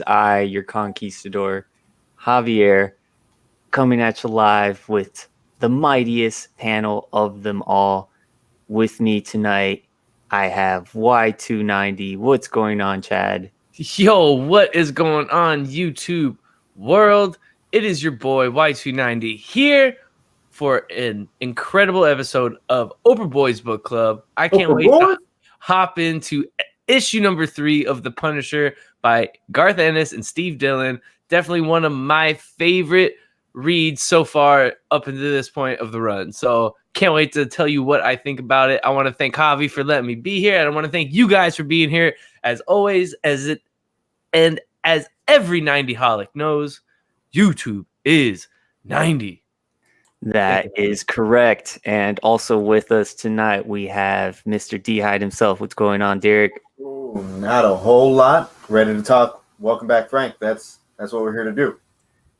I, your conquistador, Javier, coming at you live with the mightiest panel of them all. With me tonight, I have Y290. What's going on, Chad? Yo, what is going on, YouTube world? It is your boy Y290 here for an incredible episode of Oprah Boys Book Club. I can't wait to hop into issue number 3 of The Punisher by Garth Ennis and Steve Dillon. Definitely one of my favorite reads so far up into this point of the run. So can't wait to tell you what I think about it. I want to thank Javi for letting me be here, and I want to thank you guys for being here as always. As every 90holic knows, YouTube is 90. That is correct. And also with us tonight, we have Mr. D-Hyde himself. What's going on, Derek? Ooh, not a whole lot. Ready to talk. Welcome back, Frank. That's what we're here to do.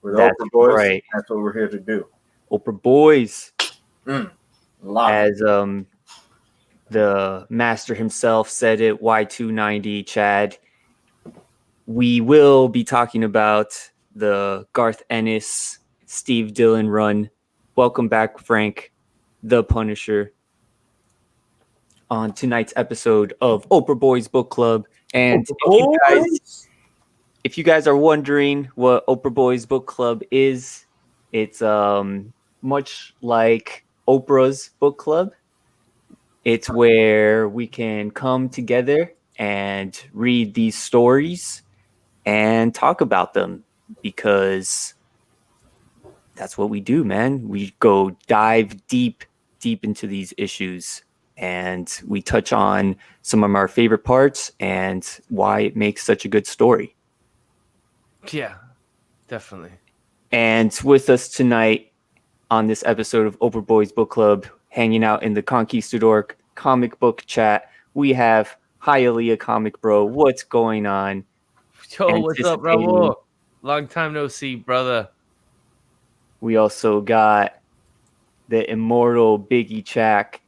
We're the Oprah Boys. Right. That's what we're here to do. Oprah Boys. As the master himself said it, Y290, Chad. We will be talking about the Garth Ennis, Steve Dillon run. Welcome back, Frank, the Punisher, on tonight's episode of Oprah Boys Book Club. And if you guys are wondering what Oprah Boys Book Club is, it's much like Oprah's book club. It's where we can come together and read these stories and talk about them, because that's what we do, man. We go dive deep into these issues, and we touch on some of our favorite parts and why it makes such a good story. Yeah, definitely. And with us tonight on this episode of Oprah Boys Book Club, hanging out in the Conquistadork comic book chat, we have Hialeah Comic Bro. What's going on? Yo, what's up, Raul? Long time no see, brother. We also got the immortal Biggie Shack,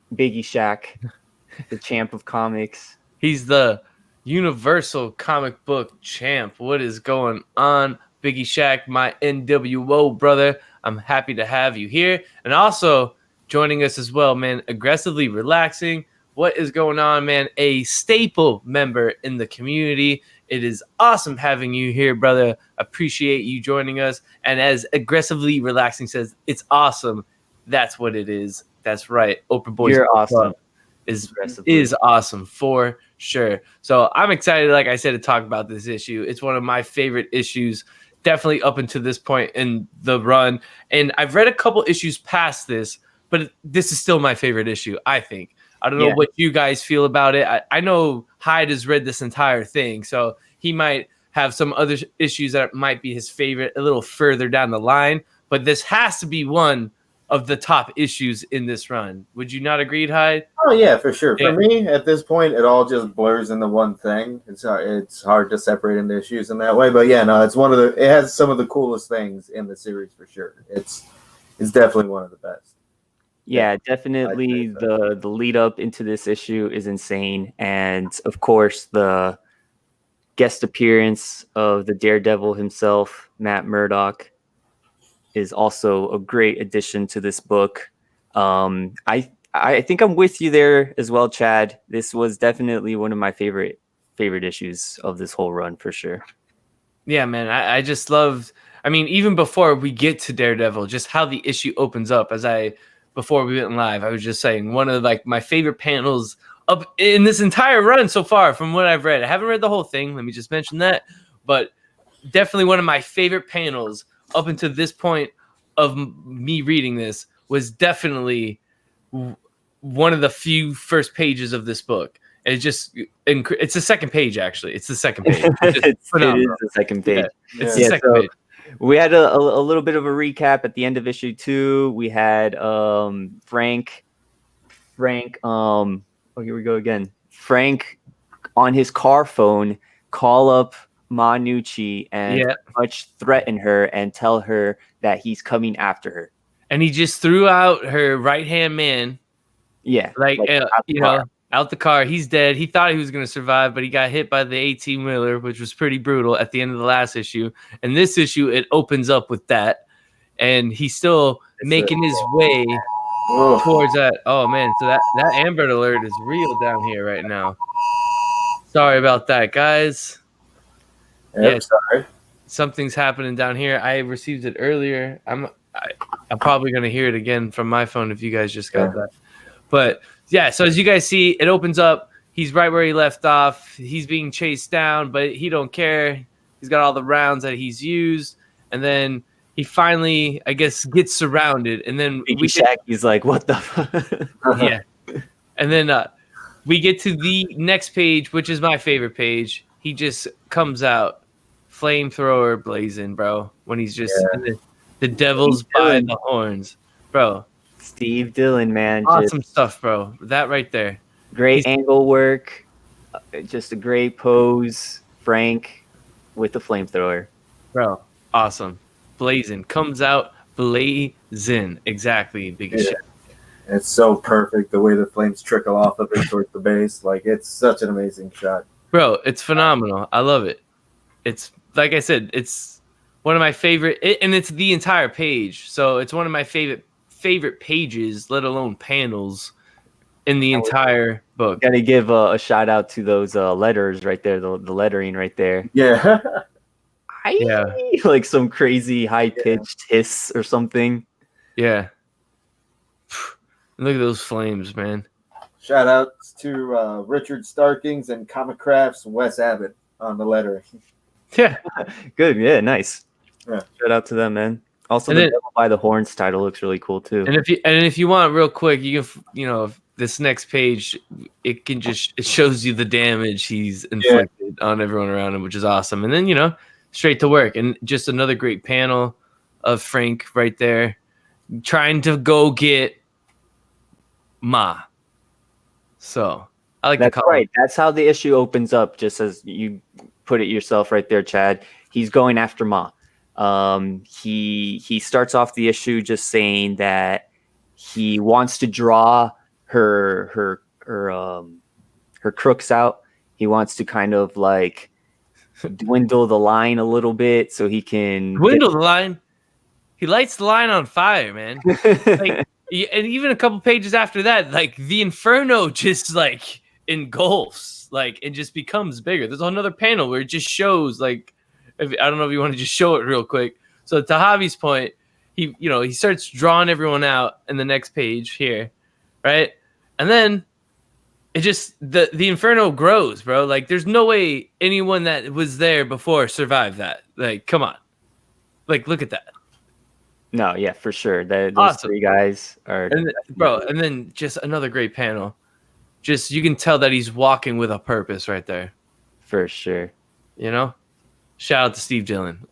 the champ of comics. He's the universal comic book champ. What is going on, Biggie Shack, my NWO brother? I'm happy to have you here. And also joining us as well, man, Aggressively Relaxing. What is going on, man? A staple member in the community. It is awesome having you here, brother. Appreciate you joining us. And as Aggressively Relaxing says, it's awesome. That's what it is. That's right. Oprah Boys You're awesome. Is awesome for sure. So I'm excited, like I said, to talk about this issue. It's one of my favorite issues, definitely up until this point in the run. And I've read a couple issues past this, but this is still my favorite issue, I think. I don't know what you guys feel about it. I know Hyde has read this entire thing, so he might have some other issues that might be his favorite a little further down the line, but this has to be one of the top issues in this run. Would you not agree, Hyde? Oh, yeah, for sure. Yeah. For me, at this point, it all just blurs into one thing. It's hard to separate into issues in that way, but yeah, no, it has some of the coolest things in the series for sure. It's definitely one of the best. Yeah, definitely the lead up into this issue is insane. And of course, the guest appearance of the Daredevil himself, Matt Murdock, is also a great addition to this book. I think I'm with you there as well, Chad. This was definitely one of my favorite issues of this whole run for sure. Yeah, man, I just loved, I mean, even before we get to Daredevil, just how the issue opens up. Before we went live, I was just saying one of like my favorite panels up in this entire run so far from what I've read. I haven't read the whole thing, let me just mention that, but definitely one of my favorite panels up until this point of me reading this was definitely one of the few first pages of this book. It's the second page, actually. It's the second page. It is the second page. Yeah, it's the second page. We had a little bit of a recap at the end of issue 2. We had Frank. Oh, here we go again. Frank on his car phone call up Manucci and much threaten her and tell her that he's coming after her. And he just threw out her right hand man. Yeah, like you know, out the car. He's dead. He thought he was going to survive, but he got hit by the 18-wheeler, which was pretty brutal at the end of the last issue. And this issue, it opens up with that. And he's still making his way towards that. Oh, man. So that Amber Alert is real down here right now. Sorry about that, guys. Yep, sorry. Something's happening down here. I received it earlier. I'm probably going to hear it again from my phone if you guys just got that. But yeah, so as you guys see, it opens up. He's right where he left off. He's being chased down, but he don't care. He's got all the rounds that he's used. And then he finally, I guess, gets surrounded. And then he's like, what the fuck? Yeah. And then we get to the next page, which is my favorite page. He just comes out, flamethrower blazing, bro, when he's just the devil's by the horns. Bro. Steve Dillon, man. Awesome stuff, bro. That right there. Great angle work. Just a great pose. Frank with the flamethrower. Bro, awesome. Blazing. Comes out blazing. Exactly. Biggest shot. It's so perfect the way the flames trickle off of it towards the base. Like, it's such an amazing shot. Bro, it's phenomenal. I love it. It's, like I said, it's one of my favorite, and it's the entire page. So it's one of my favorite pages, let alone panels, in the entire book. Gotta give a shout out to those letters right there, the lettering right there. Yeah. Like some crazy high-pitched hiss or something. Yeah. Look at those flames, man. Shout out to Richard Starkings and Comic Crafts Wes Abbott on the lettering. Yeah. Good. Yeah, nice. Yeah. Shout out to them, man. Also, the Devil by the Horns title looks really cool too. And if you want real quick, you can this next page, it shows you the damage he's inflicted on everyone around him, which is awesome. And then straight to work, and just another great panel of Frank right there trying to go get Ma. So I like that's right. That's how the issue opens up. Just as you put it yourself right there, Chad. He's going after Ma. He starts off the issue just saying that he wants to draw her crooks out. He wants to kind of like dwindle the line a little bit so he can dwindle the line. He lights the line on fire, man. Like, and even a couple pages after that, like the Inferno just like engulfs, like it just becomes bigger. There's another panel where it just shows like, I don't know if you want to just show it real quick. So to Javi's point, he starts drawing everyone out in the next page here, right? And then it just the Inferno grows, bro. Like there's no way anyone that was there before survived that. Like, come on. Like, look at that. No, yeah, for sure. Those awesome. Three guys are and then just another great panel. Just you can tell that he's walking with a purpose right there. For sure. Shout out to Steve Dillon.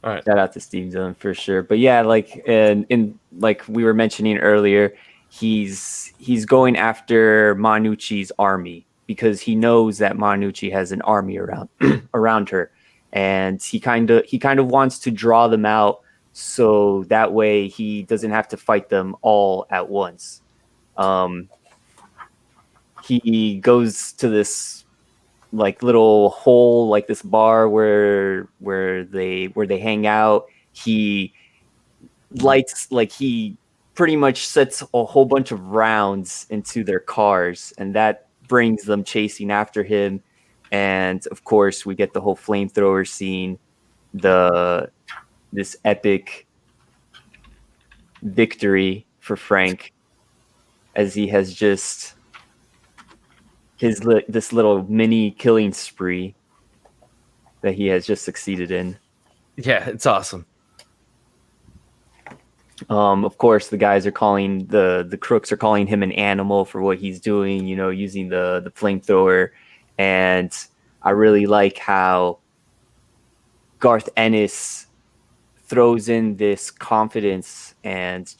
All right. Shout out to Steve Dillon for sure. But yeah, like in like we were mentioning earlier, he's going after Manucci's army because he knows that Manucci has an army around her, and he kind of wants to draw them out so that way he doesn't have to fight them all at once. He goes to this like little hole, like this bar where they hang out. He lights, like he pretty much sets a whole bunch of rounds into their cars, and that brings them chasing after him. And of course, we get the whole flamethrower scene, this epic victory for Frank, as he has just this little mini killing spree that he has just succeeded in. Yeah, it's awesome. Of course, the guys are calling the crooks are calling him an animal for what he's doing, using the flamethrower. And I really like how Garth Ennis throws in this confidence, and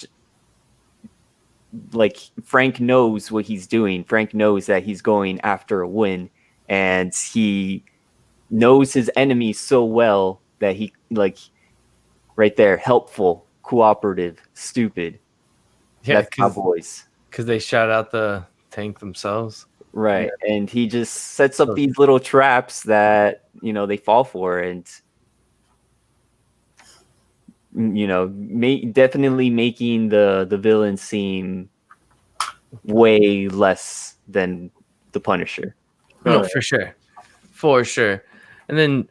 like Frank knows what he's doing. Frank knows that he's going after a win, and he knows his enemies so well that he, like, right there, helpful, cooperative, stupid. Yeah, that's my boys. Because they shout out the tank themselves. Right. And he just sets up these little traps that, they fall for, and definitely making the villain seem way less than the Punisher. No, for sure. And then,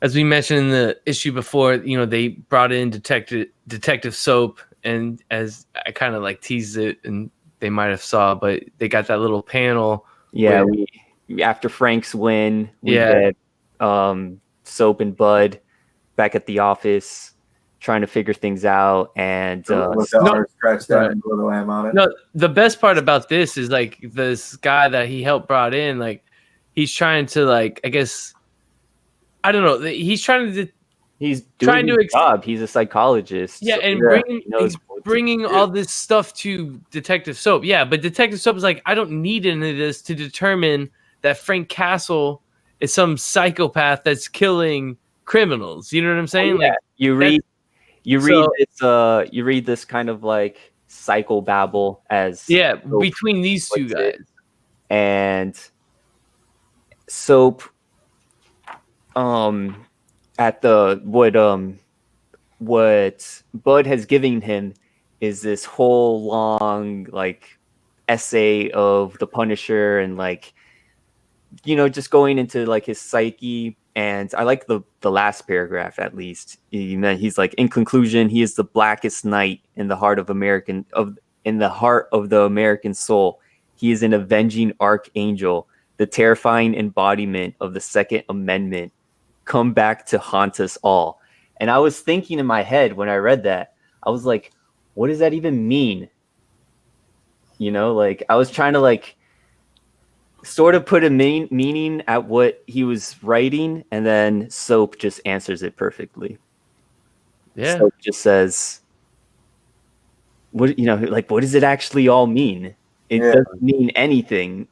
as we mentioned in the issue before, they brought in Detective Soap, and as I kind of like teased it, and they might have saw, but they got that little panel. Yeah, after Frank's win, we Yeah. get Soap and Bud back at the office trying to figure things out, and with the arm scratched out and little M on it. No, the best part about this is like this guy that he helped brought in, like he's trying to like, I guess, I don't know, he's trying to. He's doing his job. He's a psychologist. Yeah, and he's bringing all this stuff to Detective Soap. Yeah, but Detective Soap is like, I don't need any of this to determine that Frank Castle is some psychopath that's killing criminals. You know what I'm saying? Yeah. Like you read this kind of like psychobabble as Soap between these two guys, and Soap at the what Bud has given him is this whole long like essay of the Punisher, and like just going into like his psyche. And I like the last paragraph, at least. He's like, in conclusion, he is the blackest night in the heart of the American soul. He is an avenging archangel, the terrifying embodiment of the Second Amendment, come back to haunt us all. And I was thinking in my head when I read that, I was like, what does that even mean? Like I was trying to like sort of put a meaning at what he was writing, and then Soap just answers it perfectly. Yeah. Soap just says, what what does it actually all mean? It doesn't mean anything.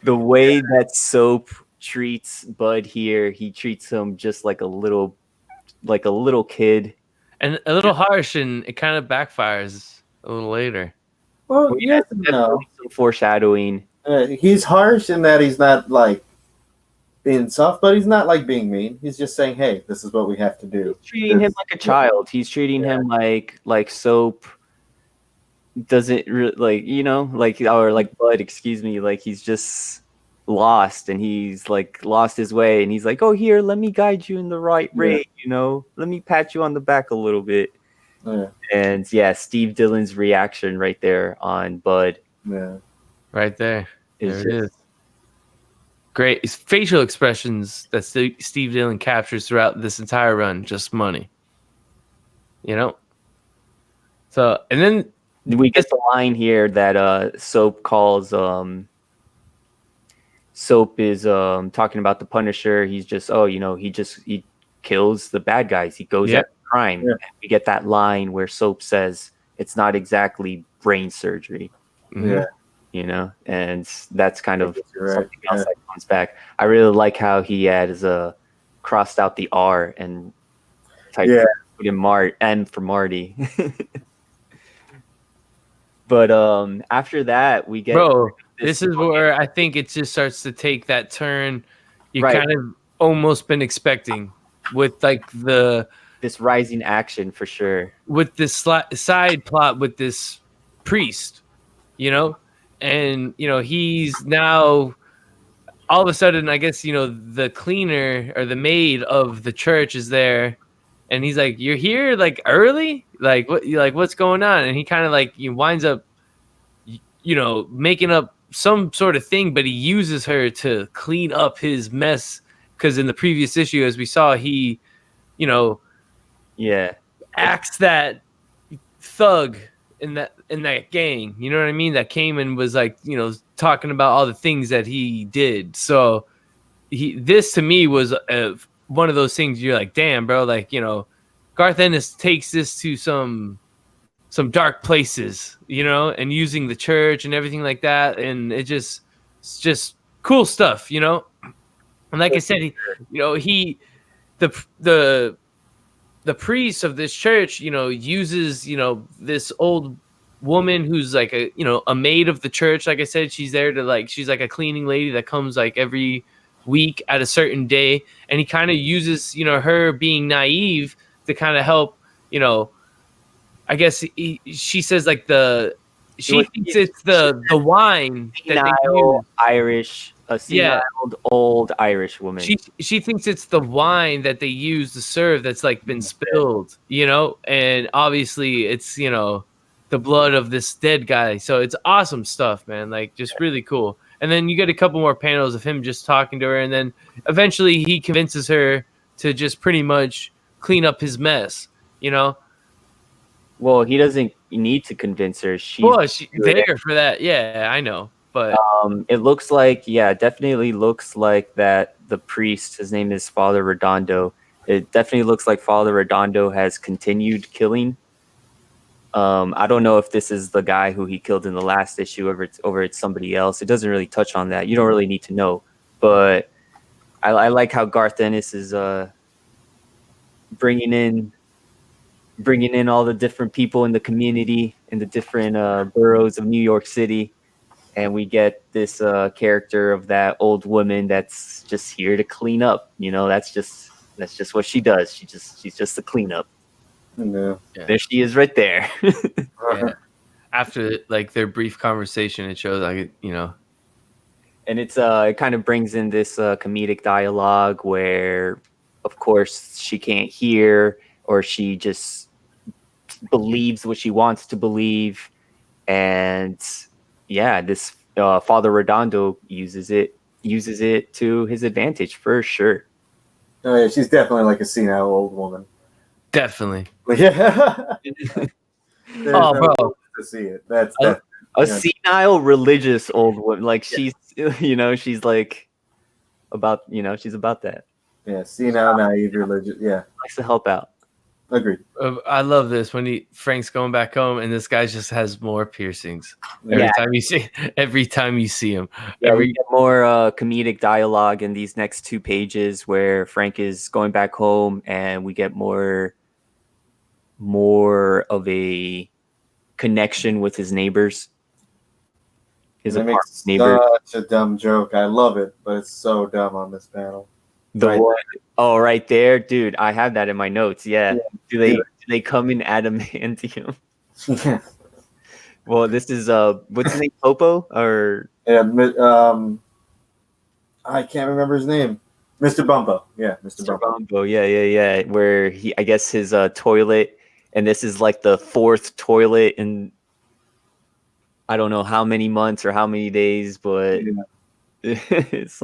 The way that Soap treats Bud here, he treats him just like a little kid. And a little harsh, and it kind of backfires a little later. Well, yes, no. Some foreshadowing. He's harsh in that he's not like being soft, but he's not like being mean. He's just saying, "Hey, this is what we have to do." He's treating him like a child. He's treating him like Soap doesn't or like Bud, excuse me, like he's just lost, and he's like lost his way, and he's like, "Oh, here, let me guide you in the right way. Let me pat you on the back a little bit." And Steve Dillon's reaction right there on Bud. Yeah. Right there. There it is. Great. It's facial expressions that Steve Dillon captures throughout this entire run. Just money. So, and then we get the line here that Soap calls Soap is talking about the Punisher. He's just he kills the bad guys. He goes after crime. And we get that line where Soap says it's not exactly brain surgery. Yeah. And that's kind of something else that comes back. I really like how he has crossed out the R and typed put in N for Marty. But after that, we get this is where I think it just starts to take that turn you kind of almost been expecting, with like this rising action for sure, with this side plot with this priest, and he's now all of a sudden, I guess, the cleaner or the maid of the church is there, and he's like, "You're here like early, like what? What's going on?" And he kind of like winds up, making up some sort of thing, but he uses her to clean up his mess, because in the previous issue, as we saw, he, acts that thug in that gang, you know what I mean, that came and was like, talking about all the things that he did. So this to me was one of those things you're like, damn, bro, like, Garth Ennis takes this to some dark places, and using the church and everything like that, and it's just cool stuff, and like I said, the priest of this church, uses, this old woman who's like a maid of the church. Like I said, she's there to she's like a cleaning lady that comes like every week at a certain day, and he kind of uses her being naive to kind of help. I guess she says like she thinks it's the wine that they use. A senile old Irish woman. She thinks it's the wine that they use to serve that's like been spilled, and obviously it's the blood of this dead guy. So it's awesome stuff, man. Like just really cool. And then you get a couple more panels of him just talking to her, and then eventually he convinces her to just pretty much clean up his mess. Well, he doesn't need to convince her. She's there for that. Yeah, I know. But it looks like, definitely looks like that the priest, his name is Father Redondo. It definitely looks like Father Redondo has continued killing. I don't know if this is the guy who he killed in the last issue or it's somebody else. It doesn't really touch on that. You don't really need to know. But I like how Garth Ennis is bringing in all the different people in the community in the different boroughs of New York City. And we get this character of that old woman that's just here to clean up. That's just what she does. She's just a cleanup. Yeah. There she is, right there. Yeah. After like their brief conversation, it shows and it's it kind of brings in this comedic dialogue where, of course, she can't hear, or she just believes what she wants to believe, and this Father Redondo uses it to his advantage for sure. Oh yeah, she's definitely like a senile old woman. Definitely. Yeah. Bro, to see it. That's a senile religious old woman. Like she's she's like about she's about that. Yeah, senile, naive, religious. Yeah, likes to help out. Agreed. I love this when Frank's going back home and this guy just has more piercings every time you see him. We get more comedic dialogue in these next 2 pages where Frank is going back home, and we get more of a connection with his neighbors. His makes neighbors. Such a dumb joke. I love it, but it's so dumb on this panel. Right there, dude. I have that in my notes. Yeah. Do they come in adamantium? Well, this is what's his name? Popo or I can't remember his name. Mr. Bumpo. Yeah, Mr. Bumpo. Yeah. Where I guess his toilet, and this is like the 4th toilet in I don't know how many months or how many days, but it's,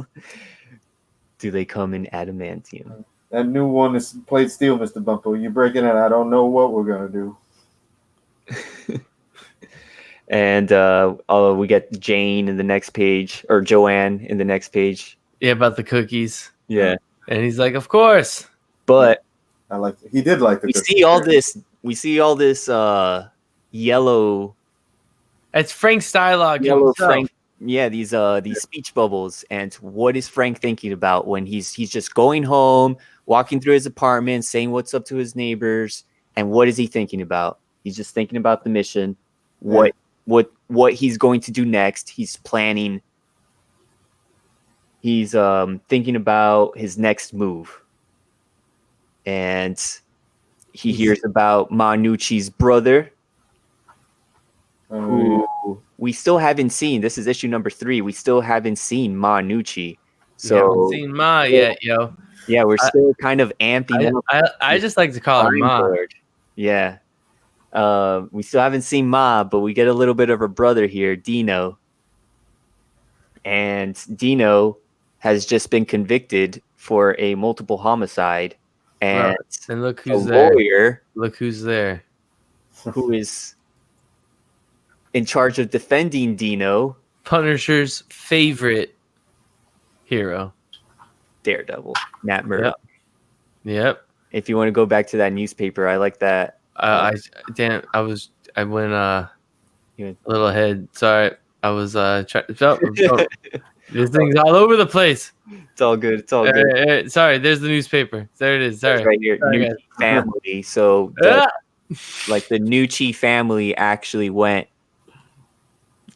do they come in adamantium? That new one is plate steel, Mr. Bumpo. You break it in, I don't know what we're gonna do. And we get Jane in the next page, or Joanne in the next page. Yeah, about the cookies. Yeah, and he's like, "Of course." But he did like the. We see all this yellow. It's Frank's dialogue. Yellow Frank. Yeah, these speech bubbles. And what is Frank thinking about when he's just going home, walking through his apartment, saying what's up to his neighbors, and what is he thinking about? He's just thinking about the mission, what he's going to do next. He's planning. He's thinking about his next move, and he hears about Manucci's brother, who we still haven't seen. This is issue number 3. We still haven't seen Manucci. So haven't seen Ma yet, yo. Yeah, we're still kind of amping up. I just like to call her Ma. Board. Yeah. We still haven't seen Ma, but we get a little bit of her brother here, Dino. And Dino has just been convicted for a multiple homicide. And look who's there. Lawyer, look who's there. Who is in charge of defending Dino. Punisher's favorite hero. Daredevil, Matt Murdock. Yep. If you want to go back to that newspaper, I like that. I went a little ahead. Sorry, I was trying. This thing's all over the place. It's all good. It's all good. Sorry, there's the newspaper. There it is. Sorry, right here. New family. So like the Nucci family actually went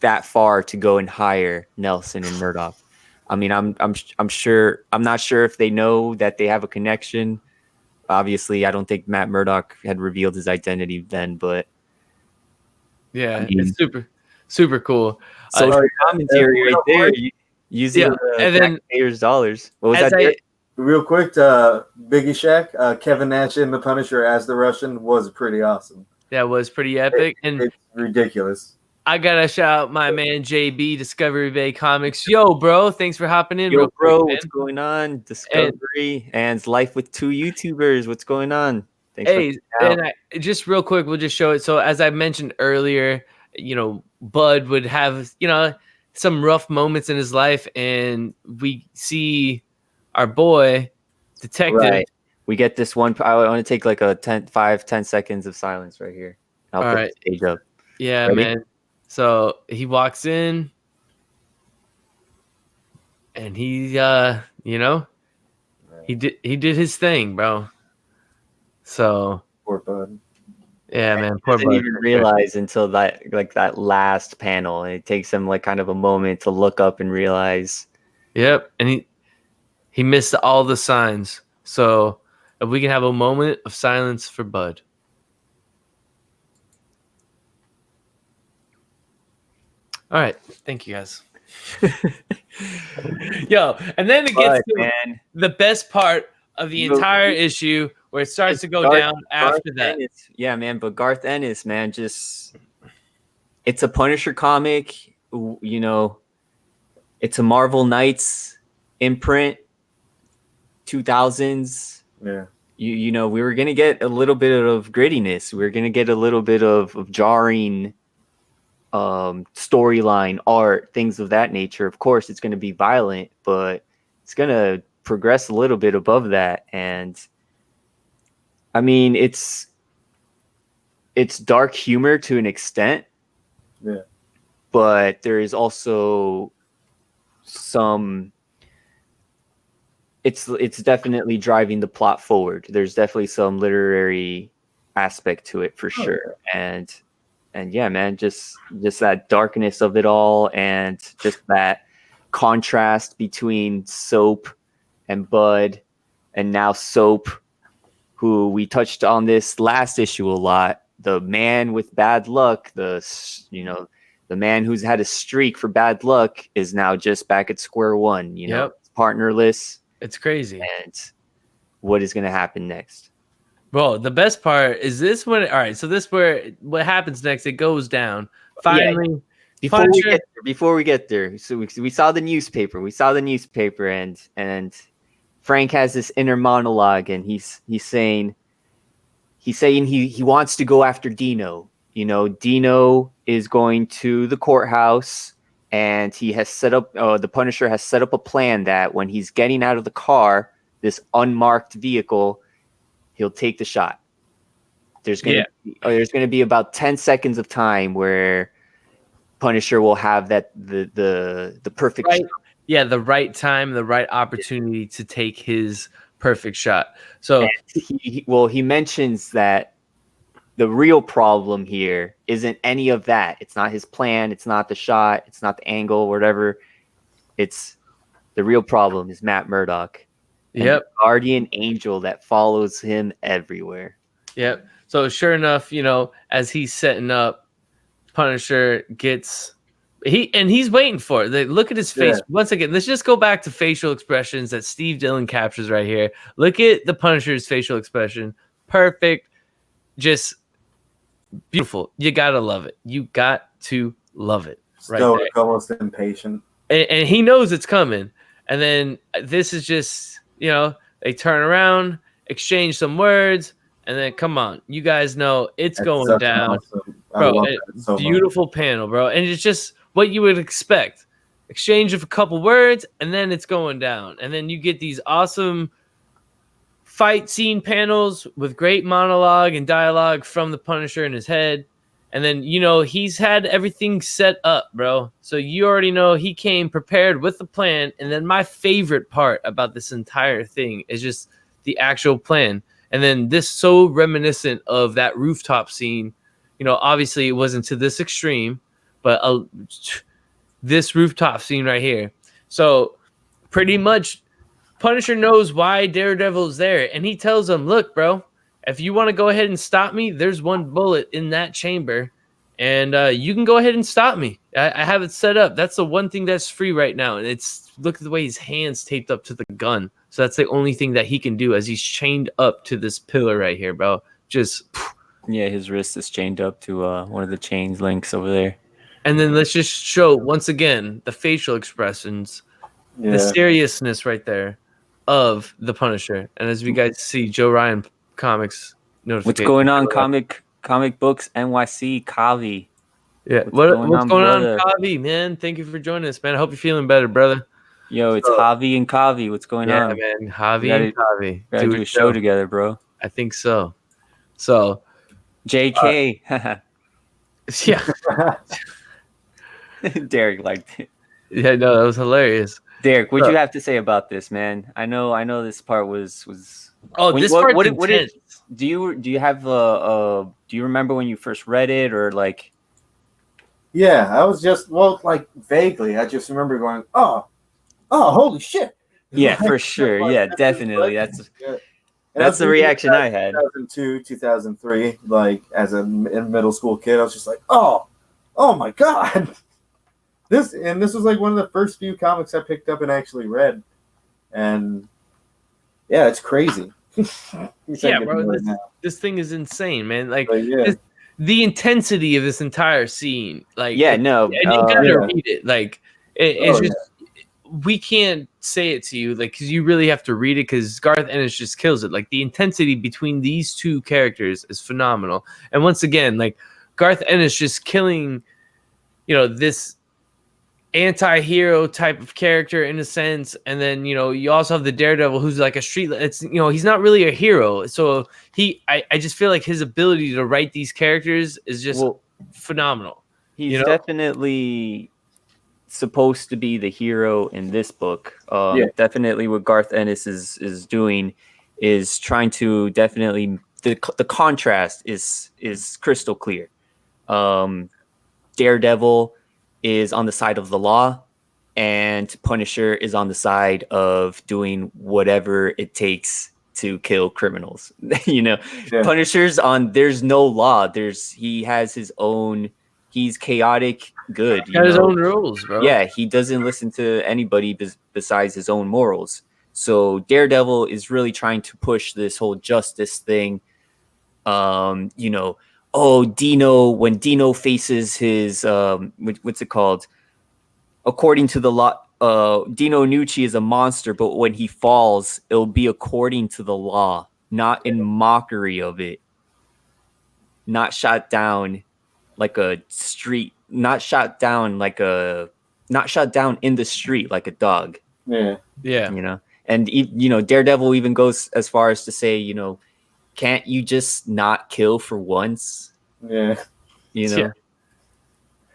that far to go and hire Nelson and Murdoch. I mean, I'm sure, I'm not sure if they know that they have a connection. Obviously, I don't think Matt Murdock had revealed his identity then, but Yeah, I mean, it's super cool. social commentary right real there, quick. using Yeah, and then taxpayers' dollars. What was as that? I Derek? Real quick, Biggie Shaq, Kevin Nash in The Punisher as the Russian was pretty awesome. that was pretty epic, and It's ridiculous. I gotta shout out my man JB, Discovery Bay Comics. Yo, bro, thanks for hopping in, Yo, real bro, quick, what's man. going on? Discovery and Life with Two YouTubers. What's going on? Thanks for Hey, coming out. and just real quick, we'll just show it. So, as I mentioned earlier, Bud would have some rough moments in his life, and we see our boy detective. Right. We get this one. I want to take like a 10 seconds of silence right here. I'll All put right. the stage up. Yeah, Ready? man. So he walks in, and he did his thing, bro. So Poor Bud. yeah, man. Poor Doesn't Bud. even realize until that last panel, and it takes him like kind of a moment to look up and realize. Yep, and he missed all the signs. So if we can have a moment of silence for Bud. All right, thank you guys. Yo, and then it gets But, to man, the best part of the entire issue, where it starts to go down after that. Ennis, yeah, man. But Garth Ennis, man, it's a Punisher comic. It's a Marvel Knights imprint, 2000s. Yeah. We were gonna get a little bit of grittiness. We were gonna get a little bit of jarring storyline, art, things of that nature. Of course, it's going to be violent, but it's going to progress a little bit above that. And I mean, it's dark humor to an extent. Yeah. But there is also some. It's definitely driving the plot forward. There's definitely some literary aspect to it for sure. Yeah. And yeah, man, just that darkness of it all, and just that contrast between Soap and Bud, and now Soap, who we touched on this last issue a lot, the man with bad luck, the man who's had a streak for bad luck is now just back at square one, Yep. partnerless. It's crazy. And what is going to happen next? Bro, the best part is this one. All right, so this where what happens next? It goes down. Finally, Before we get there, so we saw the newspaper. And Frank has this inner monologue, and he's saying he wants to go after Dino. Dino is going to the courthouse, and he has set up. The Punisher has set up a plan that when he's getting out of the car, this unmarked vehicle, he'll take the shot. There's going to be about 10 seconds of time where Punisher will have that the perfect shot. Yeah, the right time, the right opportunity to take his perfect shot. So he mentions that the real problem here isn't any of that. It's not his plan. It's not the shot. It's not the angle, whatever. It's the real problem is Matt Murdock. Yep. The guardian angel that follows him everywhere. Yep. So sure enough, as he's setting up, Punisher gets he's waiting for it. Look at his face. Yeah. Once again, let's just go back to facial expressions that Steve Dillon captures right here. Look at the Punisher's facial expression. Perfect. Just beautiful. You gotta love it. You got to love it. Right there. Almost impatient. And he knows it's coming. And then this is just, they turn around, exchange some words, and then come on, you guys know it's going down. Awesome. Bro, So beautiful panel, bro. And it's just what you would expect. Exchange of a couple words, and then it's going down. And then you get these awesome fight scene panels with great monologue and dialogue from the Punisher in his head. And then, he's had everything set up, bro. So you already know he came prepared with the plan. And then my favorite part about this entire thing is just the actual plan. And then this so reminiscent of that rooftop scene. You know, obviously it wasn't to this extreme, but this rooftop scene right here. So pretty much Punisher knows why Daredevil's there, and he tells him, look, bro, if you want to go ahead and stop me, there's one bullet in that chamber, and you can go ahead and stop me. I have it set up. That's the one thing that's free right now, and it's look at the way his hands taped up to the gun. So that's the only thing that he can do as he's chained up to this pillar right here, bro. Just Yeah, his wrist is chained up to one of the chains links over there. and then let's just show once again the facial expressions, the seriousness right there of the Punisher. And as you guys see, Joe Ryan Comics notification. What's going on, comic books NYC Kavi? Yeah, what's going on, Kavi, man? Thank you for joining us, man. I hope you're feeling better, brother. Yo, it's Javi and Kavi. What's going on? Yeah, man, Javi and Kavi. Gotta do a show together, bro. I think so. So, JK. yeah. Derek liked it. Yeah, no, that was hilarious. Derek, what'd you have to say about this, man? I know this part was. Oh, this part. What do you have do you remember when you first read it, or like? Yeah, I was just like vaguely. I just remember going, oh, holy shit! Yeah, for sure. Yeah, definitely. That's the reaction I had. 2002, 2003, like as a middle school kid, I was just like, oh my god. This was like one of the first few comics I picked up and actually read, and yeah, it's crazy. Yeah, bro, this thing is insane, man. Like the intensity of this entire scene, like and you gotta read it. Like it's just we can't say it to you, like because you really have to read it because Garth Ennis just kills it. Like the intensity between these two characters is phenomenal, and once again, like Garth Ennis just killing, this anti-hero type of character in a sense, and then you also have the Daredevil who's like a street, it's he's not really a hero, so I just feel like his ability to write these characters is just phenomenal. He's definitely supposed to be the hero in this book. Definitely what Garth Ennis is doing is trying to definitely the contrast is crystal clear. Daredevil is on the side of the law, and Punisher is on the side of doing whatever it takes to kill criminals. Punisher's on, there's no law. He has his own, he's chaotic good. He has his own rules, bro. Yeah, he doesn't listen to anybody besides his own morals. So Daredevil is really trying to push this whole justice thing. Dino, when Dino faces his what's it called? According to the law, Dino Nucci is a monster, but when he falls, it'll be according to the law, not in mockery of it. Not shot down like a street, not shot down in the street like a dog. Yeah. And Daredevil even goes as far as to say, can't you just not kill for once? Yeah. It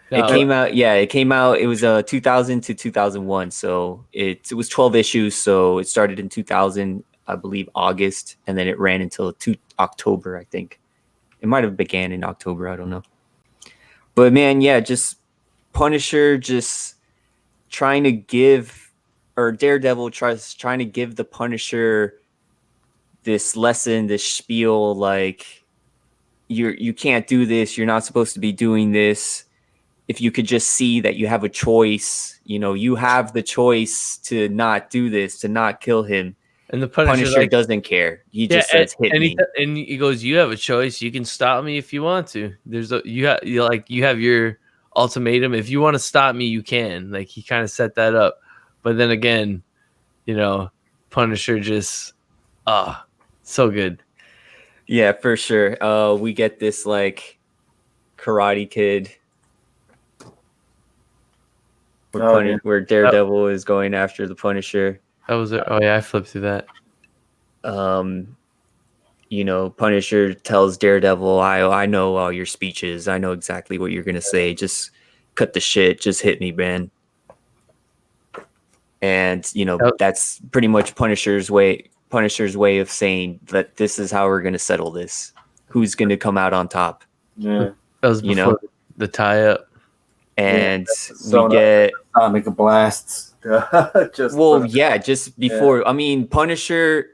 came out. It was 2000 to 2001. So it was 12 issues. So it started in 2000, I believe, August, and then it ran until October, I think. It might have began in October. I don't know. But man, just Punisher just trying to give, or Daredevil trying to give the Punisher this lesson, this spiel, like you can't do this, you're not supposed to be doing this. If you could just see that you have a choice, you have the choice to not do this, to not kill him. And the Punisher doesn't care. He just says, "Hit me." And he goes, "You have a choice. You can stop me if you want to. You have your ultimatum. If you want to stop me, you can." Like he kind of set that up, but then again, Punisher just so good. Yeah, for sure. We get this like Karate Kid where Daredevil is going after the Punisher. That was it. Oh yeah, I flipped through that. Punisher tells Daredevil, I know all your speeches. I know exactly what you're gonna say. Just cut the shit. Just hit me, man. And that's pretty much Punisher's way. Punisher's way of saying that this is how we're going to settle this. Who's going to come out on top? Yeah. That was before the tie-up. And So we get Sonic blasts. just before. Yeah. I mean, Punisher.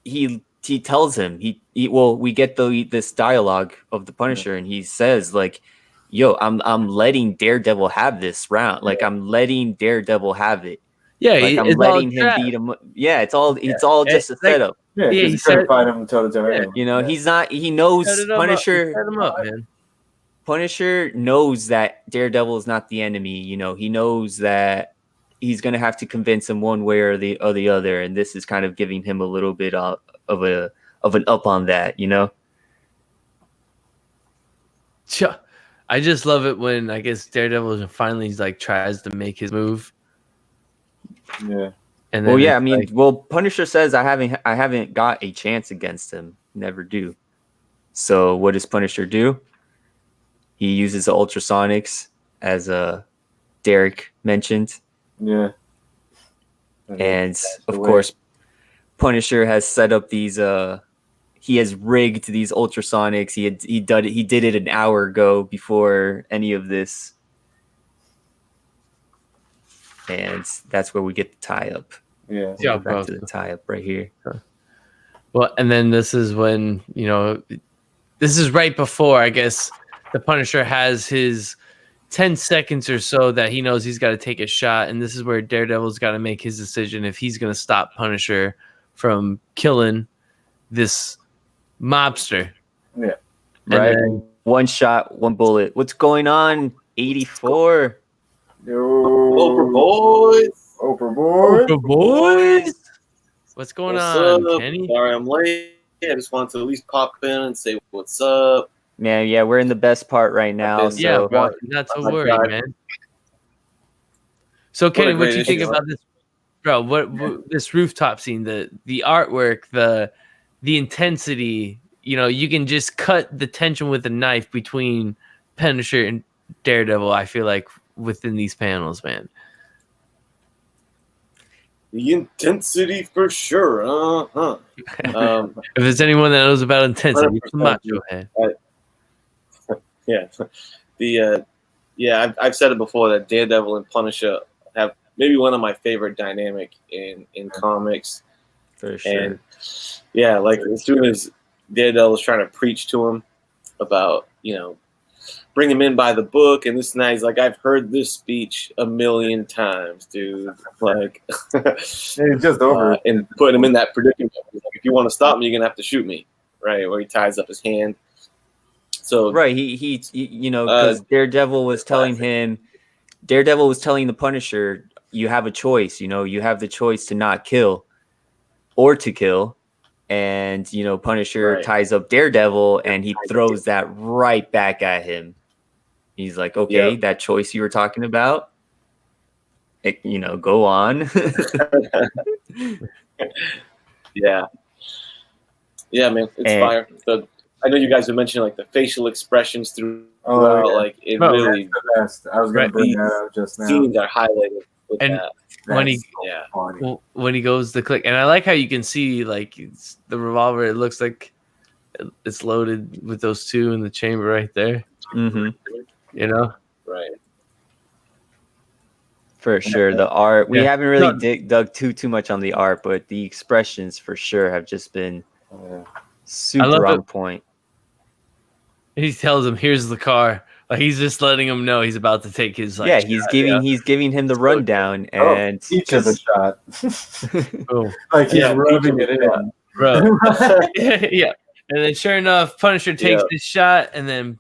He tells him we get this dialogue of the Punisher, and he says like, "Yo, I'm letting Daredevil have this round. Like I'm letting Daredevil have it. Yeah, like I'm letting him beat him. Yeah, it's all just a setup. Yeah, he couldn't fight him toe to toe. Yeah, you know, he's not. He knows Punisher. Set him up, man. Punisher knows that Daredevil is not the enemy. You know, he knows that he's going to have to convince him one way or the other, and this is kind of giving him a little bit of an up on that. You know. I just love it when I guess Daredevil finally like tries to make his move. Yeah. And then I mean, Punisher says I haven't got a chance against him. Never do. So what does Punisher do? He uses the ultrasonics, as Derek mentioned. Yeah. And of course, Punisher has set up these. He has rigged these ultrasonics. He did it an hour ago before any of this. And that's where we get the tie-up. Yeah. We'll go back to the tie-up right here. Well, and then this is when, this is right before, I guess, the Punisher has his 10 seconds or so that he knows he's got to take a shot. And this is where Daredevil's got to make his decision if he's going to stop Punisher from killing this mobster. Yeah. Right. Then, one shot, one bullet. What's going on? 84. Oprah Boys. What's going on, up? Kenny? Sorry I'm late. I just wanted to at least pop in and say what's up. Man, yeah, we're in the best part right now. Yeah, bro, not to worry, man. So, Kenny, what do you think about this, bro? What this rooftop scene, the artwork, the intensity? You can just cut the tension with a knife between Punisher and Daredevil. I feel like within these panels, man. The intensity for sure. If there's anyone that knows about intensity, it's Macho Head. Yeah. I've said it before that Daredevil and Punisher have maybe one of my favorite dynamic in comics. For sure. And yeah, like as soon as Daredevil was trying to preach to him about, bring him in by the book and this and that, he's like, I've heard this speech a million times, dude. Like, it's just over. And putting him in that predicament. Like, if you want to stop me, you're gonna have to shoot me, right? Where he ties up his hand. So right, he because Daredevil was telling the Punisher, you have a choice. You have the choice to not kill or to kill. And, Punisher ties up Daredevil and he throws that right back at him. He's like, okay, that choice you were talking about, go on. Yeah, man, it's fire. I know you guys were mentioning like the facial expressions throughout. Like it really. The best. I was going to bring that up just now. Scenes are highlighted with that. When he goes to click, and I like how you can see like the revolver. It looks like it's loaded with those two in the chamber right there. Mm-hmm. Right. For sure, the art. We haven't really dug too much on the art, but the expressions for sure have just been super on point. He tells him, "Here's the car." Like he's just letting him know he's about to take his. He's giving him the rundown, and each of the shot. Like he's rubbing it in, bro. Yeah, and then sure enough, Punisher takes his shot, and then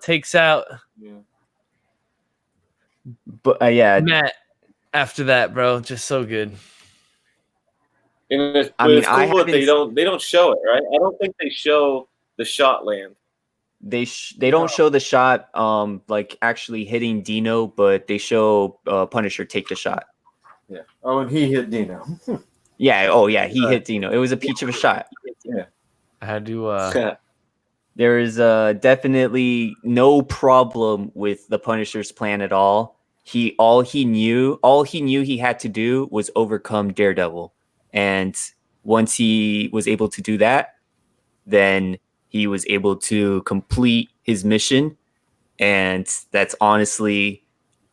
takes out. Yeah. But Matt. After that, bro, just so good. And it's cool that they don't show it, right? I don't think they show the shot land. They don't show the shot like actually hitting Dino, but they show Punisher take the shot. Yeah. Oh, and he hit Dino. Yeah. Oh, yeah. He hit Dino. It was a peach of a shot. Yeah. I had to. There is definitely no problem with the Punisher's plan at all. All he knew he had to do was overcome Daredevil. And once he was able to do that, then he was able to complete his mission. And that's honestly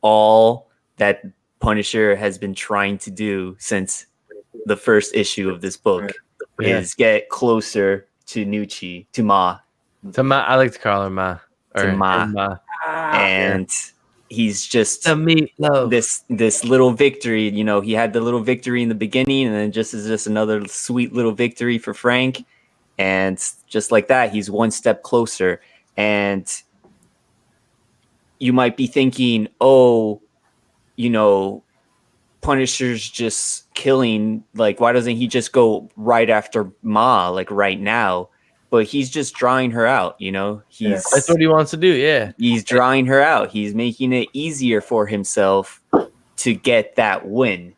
all that Punisher has been trying to do since the first issue of this book is get closer to Nucci, to Ma. To Ma, I like to call her Ma. To Ma. Ma. And he's just The meatloaf. this little victory. You know, he had the little victory in the beginning, and then just another sweet little victory for Frank. And just like that, he's one step closer. And you might be thinking, oh, you know, Punisher's just killing. Like, why doesn't he just go right after Ma, like right now? But he's just drawing her out, you know? That's what he wants to do, yeah. He's drawing her out. He's making it easier for himself to get that win.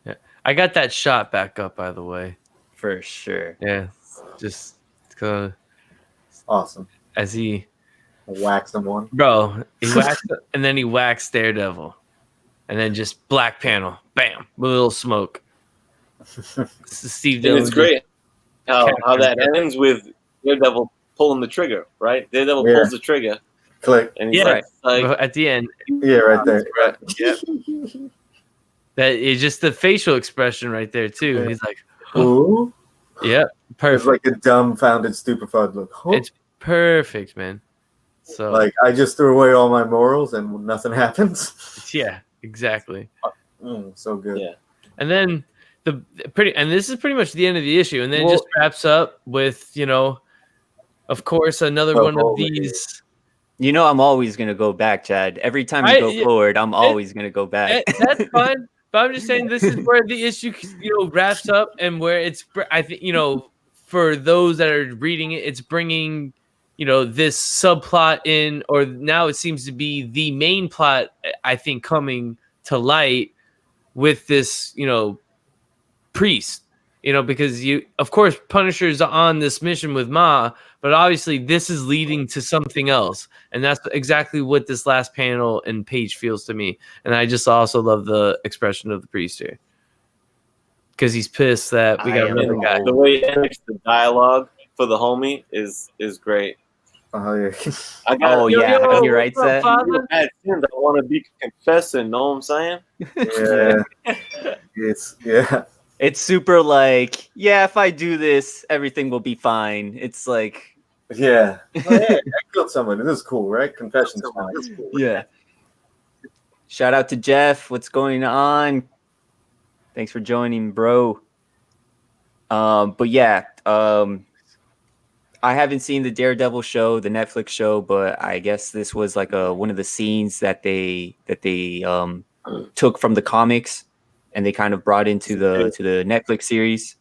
Yeah. I got that shot back up, by the way. For sure. Yeah. Just awesome. As he whacks someone. Bro, he whacks and then he whacks Daredevil. And then just black panel. Bam. With a little smoke. Steve Dillon. And it's great how that ends with Daredevil pulling the trigger, right? Daredevil pulls the trigger. Click. And he's like, at the end. Yeah, right there. Right. Yeah. That is just the facial expression right there too. Yeah. He's like, ooh. Yeah, perfect. It's like a dumbfounded, stupefied look. Oh. It's perfect, man. So like I just threw away all my morals and nothing happens. Yeah, exactly. So good. Yeah. And then this is pretty much the end of the issue, and then it just wraps up with, you know, of course, another one of these. You know, I'm always gonna go back, Chad. Every time you go forward, I'm always gonna go back. That's fine. But I'm just saying this is where the issue, you know, wraps up, and where it's, I think, you know, for those that are reading it, it's bringing, you know, this subplot in, or now it seems to be the main plot, I think, coming to light with this, you know, priest, you know, because of course, Punisher's on this mission with Ma, but obviously this is leading to something else. And that's exactly what this last panel and page feels to me. And I just also love the expression of the priest here. Because he's pissed that we got another guy. The way he makes the dialogue for the homie is great. Oh yeah. How he writes that. I want to be confessing, know what I'm saying? Yeah. It's super like, yeah, if I do this, everything will be fine. It's like, yeah. Oh, yeah, I killed someone. This is cool, right? Confession's fine. Cool. Yeah. Shout out to Jeff. What's going on? Thanks for joining, bro. But yeah, I haven't seen the Daredevil show, the Netflix show, but I guess this was like one of the scenes that they took from the comics, and they kind of brought into the Netflix series.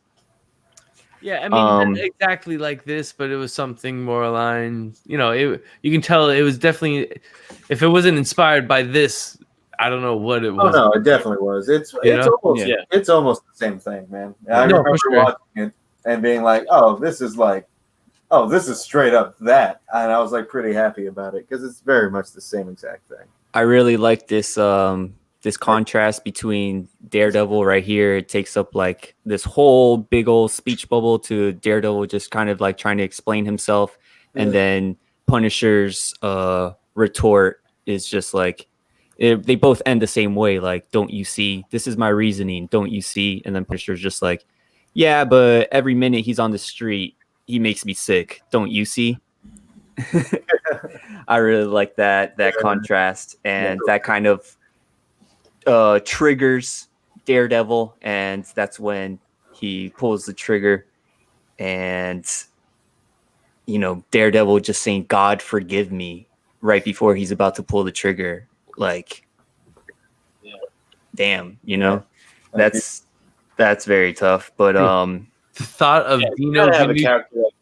Yeah, I mean, not exactly like this, but it was something more aligned. You know, you can tell it was definitely, if it wasn't inspired by this, I don't know what it was. Oh no, it definitely was. It's almost the same thing, man. I remember watching it and being like, this is straight up that, and I was like pretty happy about it because it's very much the same exact thing. I really like this this contrast between Daredevil right here. It takes up like this whole big old speech bubble to Daredevil just kind of like trying to explain himself, and then Punisher's retort is just like, they both end the same way, like, don't you see? This is my reasoning, don't you see? And then Punisher's just like, yeah, but every minute he's on the street, he makes me sick, don't you see? I really like that contrast, and that kind of triggers Daredevil, and that's when he pulls the trigger, and you know, Daredevil just saying, God forgive me, right before he's about to pull the trigger. Like, damn, you know, that's very tough. But the thought of Dino have a character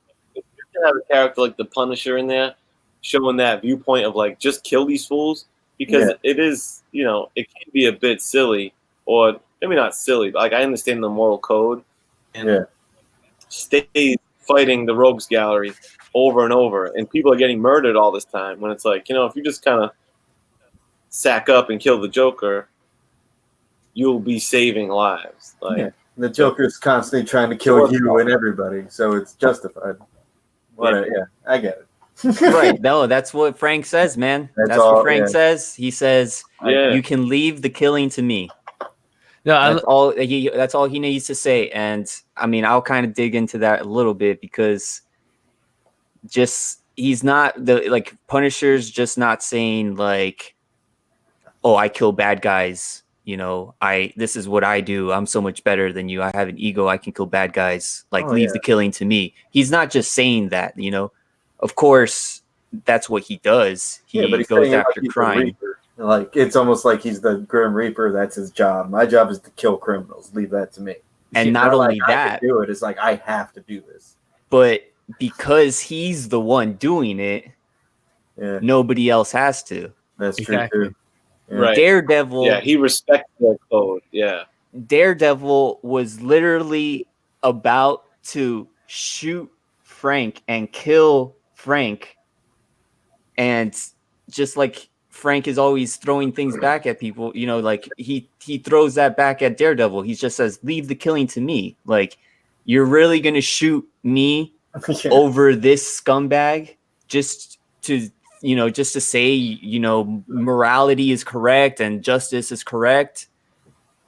like the Punisher in there, showing that viewpoint of like, just kill these fools, because it is, you know, it can be a bit silly, or maybe not silly, but like, I understand the moral code, and stay fighting the rogues gallery over and over, and people are getting murdered all this time, when it's like, you know, if you just kind of sack up and kill the Joker, you'll be saving lives. Like, The Joker's constantly trying to kill you and everybody, so it's justified. Yeah, I get it. Right. No, that's what Frank says, man. That's what Frank says. He says, you can leave the killing to me. No, that's all he needs to say. And I mean, I'll kind of dig into that a little bit because he's not Punisher's just not saying like, oh, I kill bad guys. This is what I do. I'm so much better than you. I have an ego. I can kill bad guys. Leave the killing to me. He's not just saying that, Of course, that's what he does. He goes after crime. It's almost like he's the Grim Reaper. That's his job. My job is to kill criminals. Leave that to me. And not only that, I can do it. It's like I have to do this. But because he's the one doing it, nobody else has to. That's true too. Yeah. Right. Daredevil. Yeah, he respects the code. Yeah. Daredevil was literally about to shoot Frank and kill Frank. And just like Frank is always throwing things back at people, he throws that back at Daredevil. He just says, leave the killing to me. Like, you're really going to shoot me over this scumbag just to say, morality is correct and justice is correct.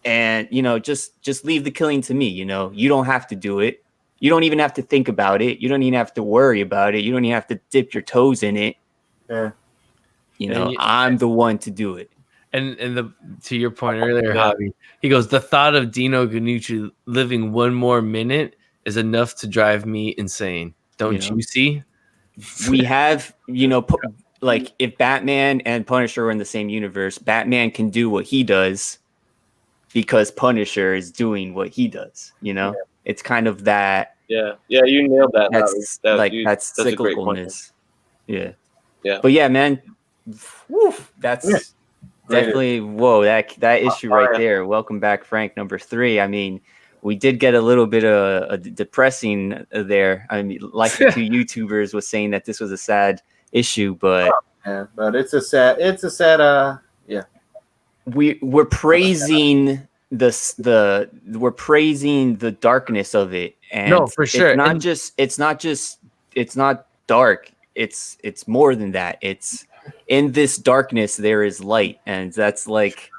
And, just leave the killing to me. You don't have to do it. You don't even have to think about it. You don't even have to worry about it. You don't even have to dip your toes in it. Yeah. I'm the one to do it. And to your point earlier, Javi, he goes, the thought of Dino Ganucci living one more minute is enough to drive me insane. Don't you see? We have, if Batman and Punisher are in the same universe, Batman can do what he does because Punisher is doing what he does. It's kind of that. Yeah, you nailed that. That's cyclicalness. Yeah. But yeah, man, that's definitely that issue right there. Welcome back, Frank, number 3. I mean, we did get a little bit of depressing there. I mean, like the 2 YouTubers was saying that this was a sad issue, but it's a sad. We're praising we're praising the darkness of it, and no, for sure, it's not dark. It's more than that. It's in this darkness there is light, and that's like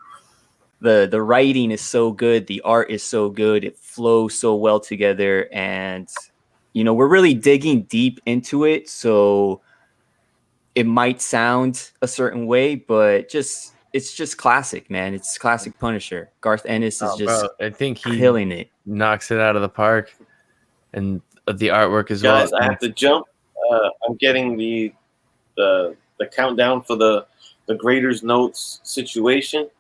the writing is so good, the art is so good, it flows so well together, and we're really digging deep into it, so it might sound a certain way, but it's just classic, man. It's classic Punisher. Garth Ennis is I think he killing it. Knocks it out of the park, and the artwork as well. Guys, I have have to jump. I'm getting the countdown for the graders notes situation.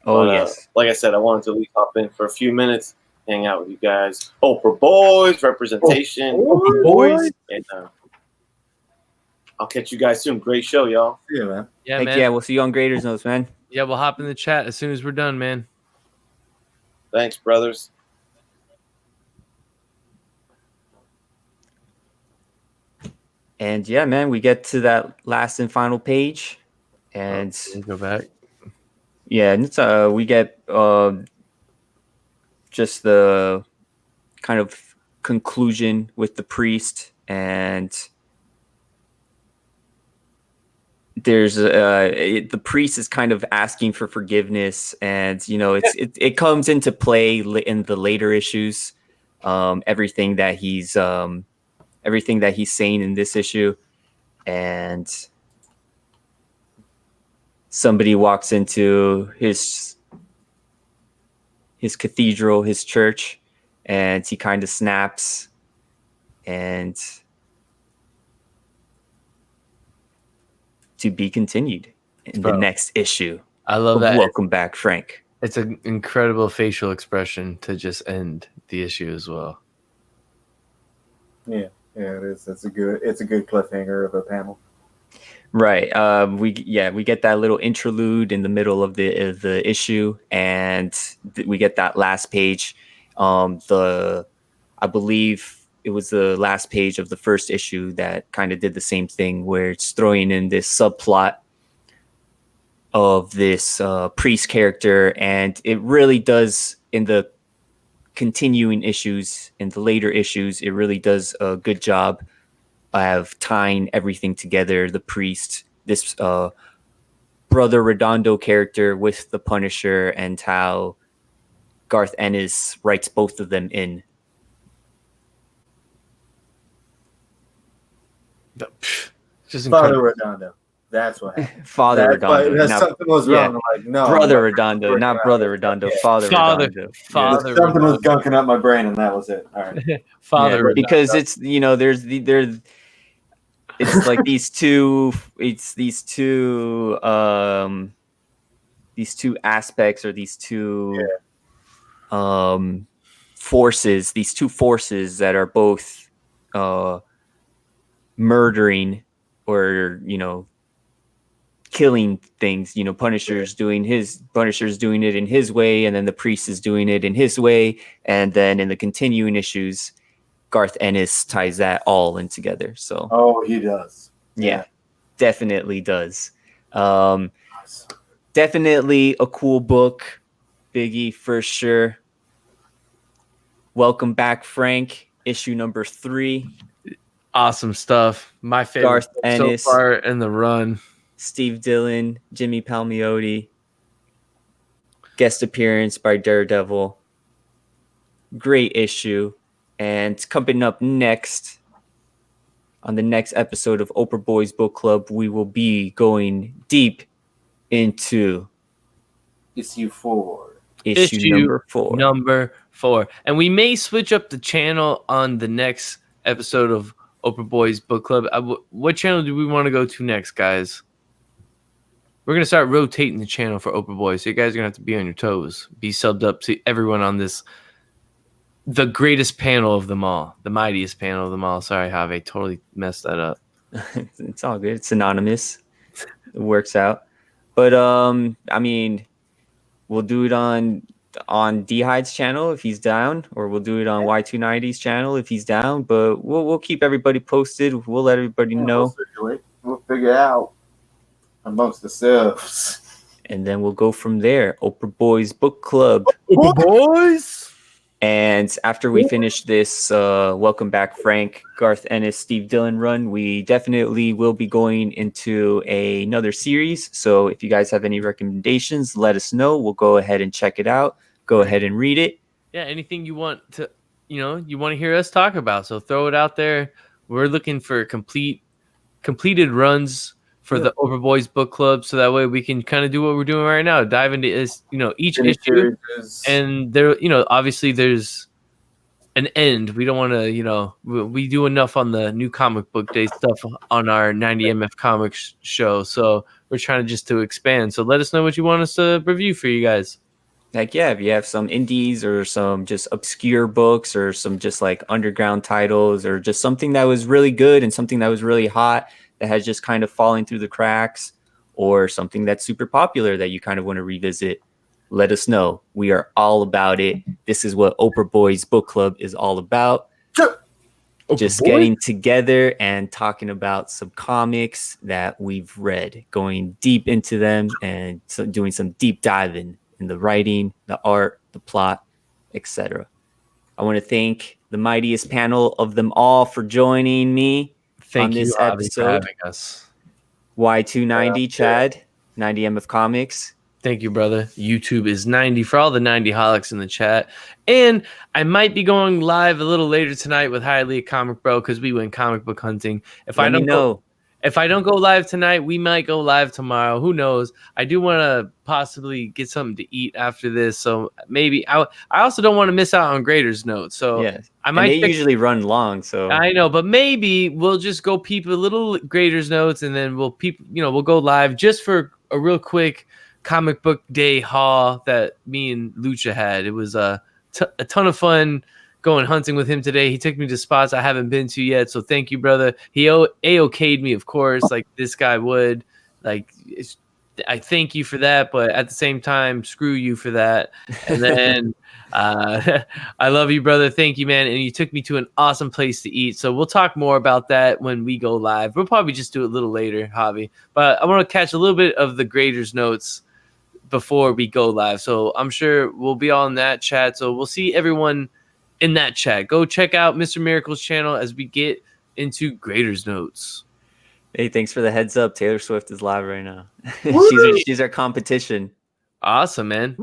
Yes. Like I said, I wanted to at least hop in for a few minutes, hang out with you guys. Oprah Boys representation. Oprah Boys. And I'll catch you guys soon. Great show, y'all. Yeah, man. Yeah, man. Yeah, we'll see you on Graders Notes, man. Yeah, we'll hop in the chat as soon as we're done, man. Thanks, brothers. And yeah, man, we get to that last and final page, and go back. Yeah, and it's we get just the kind of conclusion with the priest, and there's the priest is kind of asking for forgiveness, and it comes into play in the later issues, everything that he's saying in this issue, and somebody walks into his cathedral, his church, and he kind of snaps, and to be continued in the next issue. I love that. Welcome back, Frank. It's an incredible facial expression to just end the issue as well. Yeah, it is. It's a good cliffhanger of a panel. Right. We get that little interlude in the middle of the issue, and we get that last page. I believe it was the last page of the first issue that kind of did the same thing, where it's throwing in this subplot of this priest character, and it really does, in the continuing issues, in the later issues, it really does a good job of tying everything together. The priest, this Brother Redondo character with the Punisher, and how Garth Ennis writes both of them in. Just Father incredible. Redondo. That's what happened. Father That's why- Redondo. that's something was wrong. I'm like, no. Brother I'm Redondo, working not out. Brother Redondo. Yeah. Father Father- Redondo. Father Something was Redondo. gunking up my brain, and that was it. All right. Father Yeah, Redondo. because it's it's like these two aspects, or these two forces, that are both murdering, or killing things. Punisher's doing it in his way, and then the priest is doing it in his way, and then in the continuing issues, Garth Ennis ties that all in together. So Oh, he does. yeah, definitely does. Definitely a cool book, Biggie, for sure. Welcome back, Frank. Issue number 3. Awesome stuff. My favorite Garth book Ennis, so far in the run. Steve Dillon, Jimmy Palmiotti. Guest appearance by Daredevil. Great issue. And coming up next, on the next episode of Oprah Boys Book Club, we will be going deep into Issue 4. issue number 4. And we may switch up the channel on the next episode of Oprah Boys Book Club. What channel do we want to go to next, guys? We're going to start rotating the channel for Oprah Boys. So you guys are going to have to be on your toes. Be subbed up to everyone on this, the greatest panel of them all. The mightiest panel of them all. Sorry, Javi. Totally messed that up. It's all good. It's synonymous. It works out. But, I mean, we'll do it on D-Hide's channel if he's down, or we'll do it on Y290's channel if he's down. But we'll keep everybody posted. We'll let everybody know. We'll figure it out amongst ourselves. And then we'll go from there. Oprah Boys Book Club. Oprah Boys! And after we finish this Welcome Back, Frank, Garth Ennis, Steve Dillon run, we definitely will be going into another series. So if you guys have any recommendations, let us know. We'll go ahead and check it out. Go ahead and read it. Yeah, anything you want to, you want to hear us talk about. So throw it out there. We're looking for completed runs for the Oprah Boys Book Club, so that way we can kind of do what we're doing right now, dive into each issue, and there, obviously there's an end. We don't want to, we do enough on the new comic book day stuff on our 90 MF Comics show, so we're trying to expand. So let us know what you want us to review for you guys. Like, yeah, if you have some indies or some just obscure books or some just like underground titles, or just something that was really good and something that was really hot that has just kind of fallen through the cracks, or something that's super popular that you kind of want to revisit, let us know. We are all about it. This is what Oprah Boys Book Club is all about. Just getting together and talking about some comics that we've read, going deep into them, and doing some deep diving in the writing, the art, the plot, etc. I want to thank the mightiest panel of them all for joining me on this episode. For having us. Y290, Chad, 90 MF Comics. Thank you, brother. YouTube is 90 for all the 90 holics in the chat. And I might be going live a little later tonight with Highly a Comic Bro, because we went comic book hunting. If I don't go live tonight, we might go live tomorrow. Who knows? I do want to possibly get something to eat after this, so maybe I also don't want to miss out on Graders Notes. So yeah, I might. They usually run long, so I know, but maybe we'll just go peep a little Graders Notes, and then we'll peep. We'll go live just for a real quick comic book day haul that me and Lucha had. It was a ton of fun going hunting with him today. He took me to spots I haven't been to yet, so thank you, brother. He A-okayed me, of course, like this guy would. Like, I thank you for that, but at the same time, screw you for that. And then I love you, brother. Thank you, man. And you took me to an awesome place to eat. So we'll talk more about that when we go live. We'll probably just do it a little later, Javi. But I want to catch a little bit of the Graders Notes before we go live. So I'm sure we'll be all in that chat. So we'll see everyone in that chat. Go check out Mr. Miracle's channel as we get into Graders Notes. Hey, thanks for the heads up. Taylor Swift is live right now. Woo! she's our competition. Awesome, man.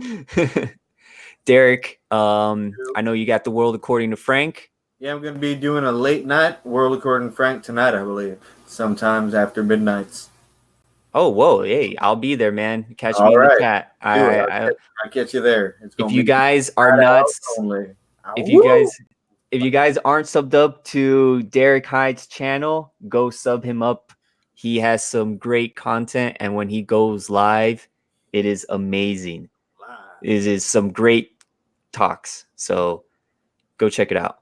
Derek, I know you got the world according to Frank. Yeah, I'm going to be doing a late night World According to Frank tonight, I believe. Sometimes after midnights. Oh, whoa. Hey, I'll be there, man. Catch me All in the right. chat. I'll catch you there. It's If gonna you be guys are not, only. if you guys aren't subbed up to Derek Hyde's channel, go sub him up. He has some great content, and when he goes live, it is amazing. It is some great talks. So go check it out.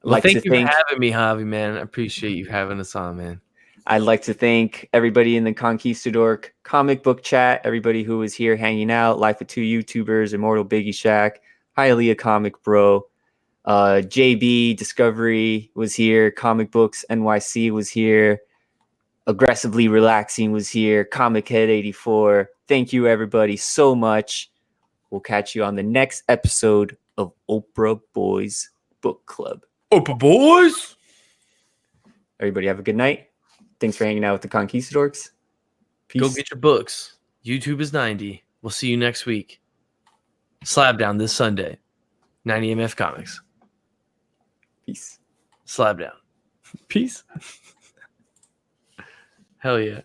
Well, thank you for having me, Javi, man. I appreciate you having us on, man. I'd like to thank everybody in the Conquistadork comic book chat, everybody who was here hanging out, Life with Two YouTubers, Immortal Biggie Shack, Hialeah Comic Bro, JB Discovery was here, Comic Books NYC was here, Aggressively Relaxing was here, Comic Head 84. Thank you, everybody, so much. We'll catch you on the next episode of Oprah Boys Book Club. Oprah Boys! Everybody have a good night. Thanks for hanging out with the Conquistadorks. Peace. Go get your books. YouTube is 90. We'll see you next week. Slab down this Sunday. 90 MF Comics. Peace. Slab down. Peace. Hell yeah.